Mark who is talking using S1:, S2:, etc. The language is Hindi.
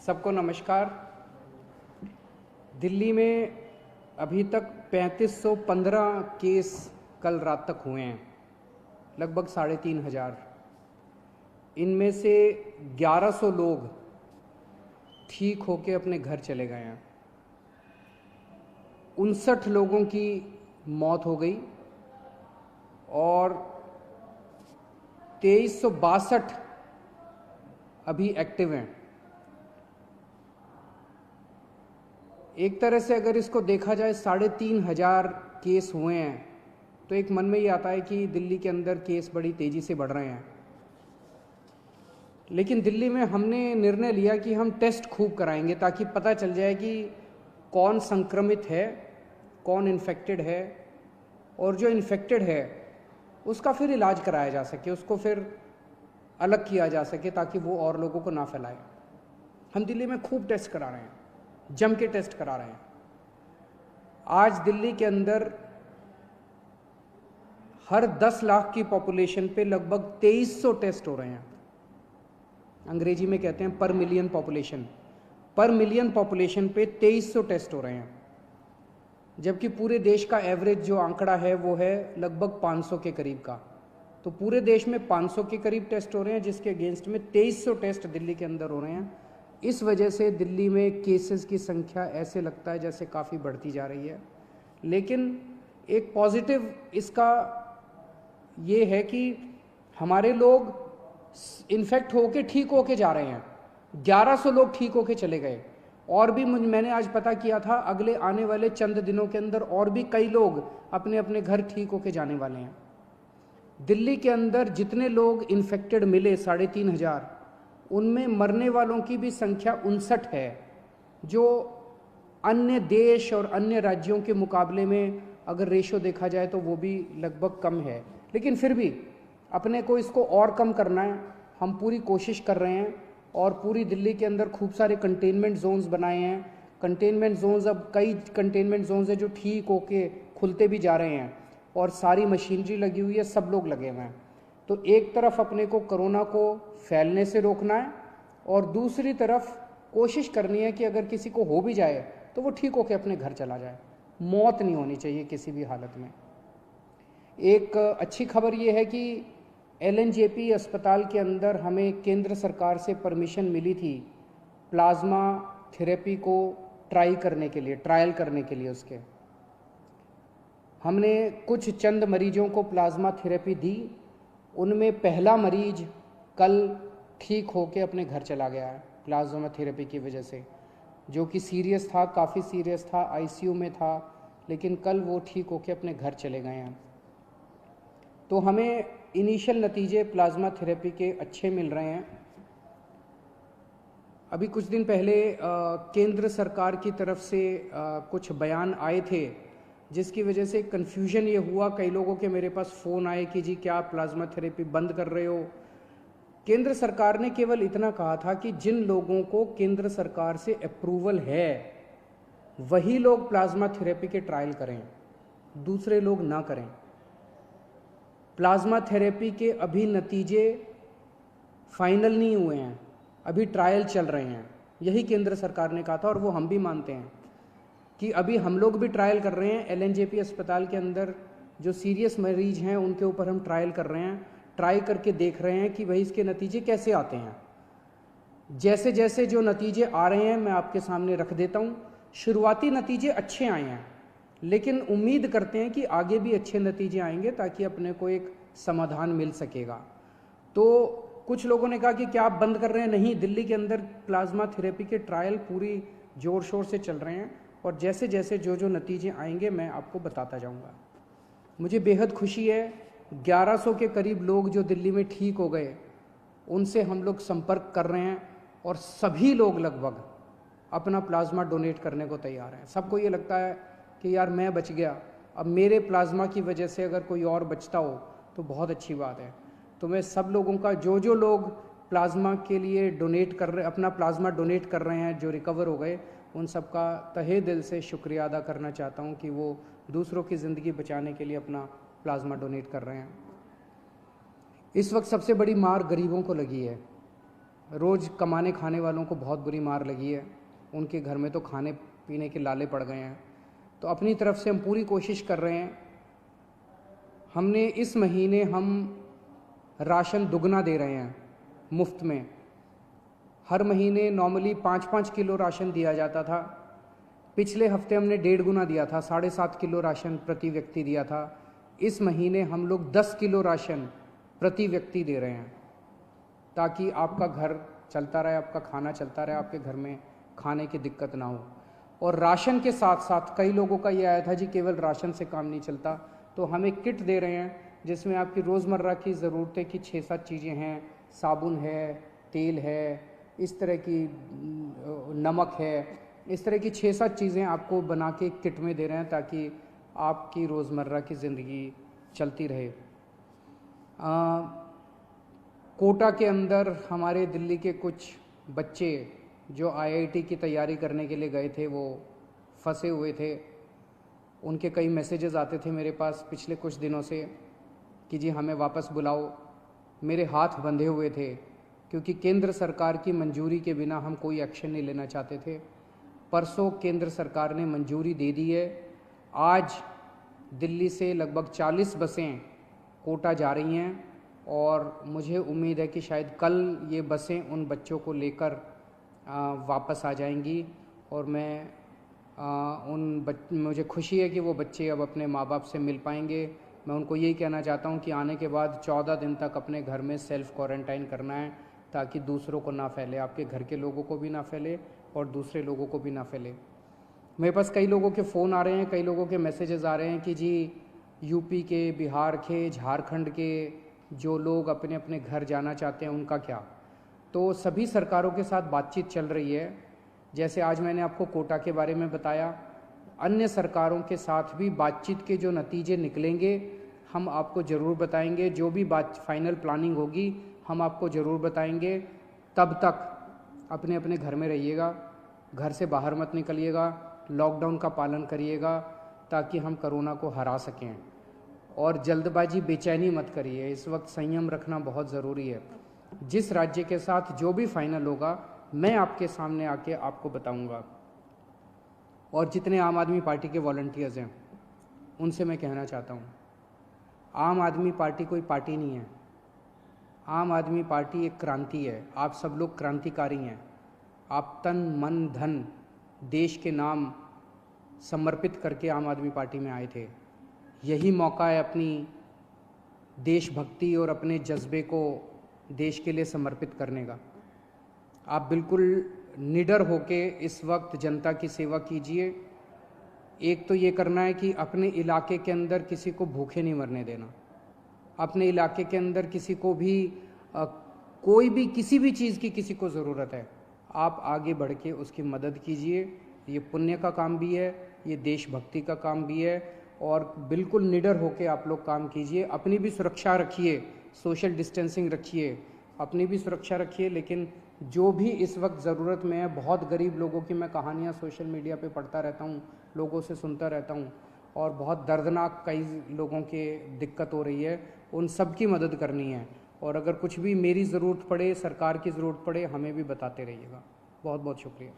S1: सबको नमस्कार। दिल्ली में अभी तक 3515 केस कल रात तक हुए हैं, लगभग 3500। इनमें से 1100 लोग ठीक होके अपने घर चले गए हैं। 59 लोगों की मौत हो गई और 2362 अभी एक्टिव हैं। एक तरह से अगर इसको देखा जाए 3500 केस हुए हैं तो एक मन में ये आता है कि दिल्ली के अंदर केस बड़ी तेज़ी से बढ़ रहे हैं। लेकिन दिल्ली में हमने निर्णय लिया कि हम टेस्ट खूब कराएंगे ताकि पता चल जाए कि कौन संक्रमित है, कौन इन्फेक्टेड है, और जो इन्फेक्टेड है उसका फिर इलाज कराया जा सके, उसको फिर अलग किया जा सके ताकि वो और लोगों को ना फैलाए। हम दिल्ली में खूब टेस्ट करा रहे हैं, जम के टेस्ट करा रहे हैं। आज दिल्ली के अंदर हर 10 लाख की पॉपुलेशन पे लगभग 2300 टेस्ट हो रहे हैं। अंग्रेजी में कहते हैं पर मिलियन पॉपुलेशन। पर मिलियन पॉपुलेशन पे 2300 टेस्ट हो रहे हैं, जबकि पूरे देश का एवरेज जो आंकड़ा है वो है लगभग 500 के करीब का। तो पूरे देश में 500 के करीब टेस्ट हो रहे हैं, जिसके अगेंस्ट में 2300 टेस्ट दिल्ली के अंदर हो रहे हैं। इस वजह से दिल्ली में केसेस की संख्या ऐसे लगता है जैसे काफ़ी बढ़ती जा रही है। लेकिन एक पॉजिटिव इसका ये है कि हमारे लोग इन्फेक्ट होके ठीक होके जा रहे हैं। 1100 लोग ठीक होके चले गए, और भी मैंने आज पता किया था अगले आने वाले चंद दिनों के अंदर और भी कई लोग अपने अपने घर ठीक होके जाने वाले हैं। दिल्ली के अंदर जितने लोग इन्फेक्टेड मिले 3500, उनमें मरने वालों की भी संख्या 59 है, जो अन्य देश और अन्य राज्यों के मुकाबले में अगर रेशो देखा जाए तो वो भी लगभग कम है। लेकिन फिर भी अपने को इसको और कम करना है। हम पूरी कोशिश कर रहे हैं और पूरी दिल्ली के अंदर खूब सारे कंटेनमेंट जोन्स बनाए हैं। कंटेनमेंट जोन्स, अब कई कंटेनमेंट जोन्स हैं जो ठीक होके खुलते भी जा रहे हैं और सारी मशीनरी लगी हुई है, सब लोग लगे हुए हैं। तो एक तरफ अपने को कोरोना को फैलने से रोकना है और दूसरी तरफ कोशिश करनी है कि अगर किसी को हो भी जाए तो वो ठीक होके अपने घर चला जाए। मौत नहीं होनी चाहिए किसी भी हालत में। एक अच्छी खबर ये है कि LNJP अस्पताल के अंदर हमें केंद्र सरकार से परमिशन मिली थी प्लाज्मा थेरेपी को ट्रायल करने के लिए। उसके हमने कुछ चंद मरीजों को प्लाज्मा थेरेपी दी। उनमें पहला मरीज कल ठीक होके अपने घर चला गया है प्लाज्मा थेरेपी की वजह से, जो कि सीरियस था, काफ़ी सीरियस था, ICU में था, लेकिन कल वो ठीक होके अपने घर चले गए हैं। तो हमें इनिशियल नतीजे प्लाज्मा थेरेपी के अच्छे मिल रहे हैं। अभी कुछ दिन पहले केंद्र सरकार की तरफ से कुछ बयान आए थे, जिसकी वजह से कन्फ्यूजन ये हुआ। कई लोगों के मेरे पास फ़ोन आए कि जी क्या आप प्लाज्मा थेरेपी बंद कर रहे हो। केंद्र सरकार ने केवल इतना कहा था कि जिन लोगों को केंद्र सरकार से अप्रूवल है वही लोग प्लाज्मा थेरेपी के ट्रायल करें, दूसरे लोग ना करें। प्लाज्मा थेरेपी के अभी नतीजे फाइनल नहीं हुए हैं, अभी ट्रायल चल रहे हैं, यही केंद्र सरकार ने कहा था और वो हम भी मानते हैं कि अभी हम लोग भी ट्रायल कर रहे हैं। LNJP अस्पताल के अंदर जो सीरियस मरीज हैं उनके ऊपर हम ट्रायल कर रहे हैं, ट्राई करके देख रहे हैं कि भाई इसके नतीजे कैसे आते हैं। जैसे जैसे जो नतीजे आ रहे हैं मैं आपके सामने रख देता हूँ। शुरुआती नतीजे अच्छे आए हैं, लेकिन उम्मीद करते हैं कि आगे भी अच्छे नतीजे आएंगे ताकि अपने को एक समाधान मिल सकेगा। तो कुछ लोगों ने कहा कि क्या आप बंद कर रहे हैं? नहीं, दिल्ली के अंदर प्लाज्मा थेरेपी के ट्रायल पूरी जोर शोर से चल रहे हैं और जैसे जैसे जो नतीजे आएंगे मैं आपको बताता जाऊंगा। मुझे बेहद खुशी है, 1100 के करीब लोग जो दिल्ली में ठीक हो गए उनसे हम लोग संपर्क कर रहे हैं और सभी लोग लगभग अपना प्लाज्मा डोनेट करने को तैयार हैं। सबको ये लगता है कि यार मैं बच गया, अब मेरे प्लाज्मा की वजह से अगर कोई और बचता हो तो बहुत अच्छी बात है। तो मैं सब लोगों का, जो लोग प्लाज्मा के लिए डोनेट कर रहे, अपना प्लाज्मा डोनेट कर रहे हैं, जो रिकवर हो गए, उन सब का तहे दिल से शुक्रिया अदा करना चाहता हूं कि वो दूसरों की ज़िंदगी बचाने के लिए अपना प्लाज्मा डोनेट कर रहे हैं। इस वक्त सबसे बड़ी मार गरीबों को लगी है। रोज़ कमाने खाने वालों को बहुत बुरी मार लगी है, उनके घर में तो खाने पीने के लाले पड़ गए हैं। तो अपनी तरफ से हम पूरी कोशिश कर रहे हैं। हमने इस महीने हम राशन दुगना दे रहे हैं मुफ्त में। हर महीने नॉर्मली 5-5 किलो राशन दिया जाता था। पिछले हफ्ते हमने 1.5 गुना दिया था, 7.5 किलो राशन प्रति व्यक्ति दिया था। इस महीने हम लोग 10 किलो राशन प्रति व्यक्ति दे रहे हैं, ताकि आपका घर चलता रहे, आपका खाना चलता रहे, आपके घर में खाने की दिक्कत ना हो। और राशन के साथ साथ कई लोगों का ये आया था जी केवल राशन से काम नहीं चलता, तो हम एक किट दे रहे हैं जिसमें आपकी रोज़मर्रा की ज़रूरतें की 6-7 चीज़ें हैं। साबुन है, तेल है, इस तरह की नमक है, इस तरह की 6-7 चीज़ें आपको बना के किट में दे रहे हैं ताकि आपकी रोज़मर्रा की ज़िंदगी चलती रहे। कोटा के अंदर हमारे दिल्ली के कुछ बच्चे जो IIT की तैयारी करने के लिए गए थे वो फंसे हुए थे। उनके कई मैसेजेस आते थे मेरे पास पिछले कुछ दिनों से कि जी हमें वापस बुलाओ। मेरे हाथ बंधे हुए थे क्योंकि केंद्र सरकार की मंजूरी के बिना हम कोई एक्शन नहीं लेना चाहते थे। परसों केंद्र सरकार ने मंजूरी दे दी है। आज दिल्ली से लगभग 40 बसें कोटा जा रही हैं और मुझे उम्मीद है कि शायद कल ये बसें उन बच्चों को लेकर वापस आ जाएंगी। और मुझे खुशी है कि वो बच्चे अब अपने माँ बाप से मिल पाएंगे। मैं उनको यही कहना चाहता हूँ कि आने के बाद 14 दिन तक अपने घर में सेल्फ़ क्वारंटाइन करना है ताकि दूसरों को ना फैले, आपके घर के लोगों को भी ना फैले और दूसरे लोगों को भी ना फैले। मेरे पास कई लोगों के फ़ोन आ रहे हैं, कई लोगों के मैसेजेस आ रहे हैं कि जी यूपी के, बिहार के, झारखंड के जो लोग अपने अपने घर जाना चाहते हैं उनका क्या। तो सभी सरकारों के साथ बातचीत चल रही है। जैसे आज मैंने आपको कोटा के बारे में बताया, अन्य सरकारों के साथ भी बातचीत के जो नतीजे निकलेंगे हम आपको ज़रूर बताएंगे। जो भी फाइनल प्लानिंग होगी हम आपको ज़रूर बताएंगे। तब तक अपने अपने घर में रहिएगा, घर से बाहर मत निकलिएगा, लॉकडाउन का पालन करिएगा ताकि हम कोरोना को हरा सकें। और जल्दबाजी, बेचैनी मत करिए। इस वक्त संयम रखना बहुत ज़रूरी है। जिस राज्य के साथ जो भी फाइनल होगा मैं आपके सामने आके आपको बताऊंगा। और जितने आम आदमी पार्टी के वॉलंटियर्स हैं उनसे मैं कहना चाहता हूँ, आम आदमी पार्टी कोई पार्टी नहीं है। आम आदमी पार्टी एक क्रांति है। आप सब लोग क्रांतिकारी हैं। आप तन मन धन देश के नाम समर्पित करके आम आदमी पार्टी में आए थे। यही मौका है अपनी देशभक्ति और अपने जज्बे को देश के लिए समर्पित करने का। आप बिल्कुल निडर होके इस वक्त जनता की सेवा कीजिए। एक तो ये करना है कि अपने इलाके के अंदर किसी को भूखे नहीं मरने देना। अपने इलाके के अंदर किसी को भी कोई भी किसी भी चीज़ की किसी को ज़रूरत है, आप आगे बढ़ के उसकी मदद कीजिए। ये पुण्य का काम भी है, ये देशभक्ति का काम भी है। और बिल्कुल निडर होके आप लोग काम कीजिए। अपनी भी सुरक्षा रखिए, सोशल डिस्टेंसिंग रखिए, अपनी भी सुरक्षा रखिए। लेकिन जो भी इस वक्त ज़रूरत में है, बहुत गरीब लोगों की मैं कहानियाँ सोशल मीडिया पे पढ़ता रहता हूँ, लोगों से सुनता रहता हूँ और बहुत दर्दनाक कई लोगों के दिक्कत हो रही है। उन सब की मदद करनी है। और अगर कुछ भी मेरी ज़रूरत पड़े, सरकार की ज़रूरत पड़े, हमें भी बताते रहिएगा। बहुत बहुत शुक्रिया।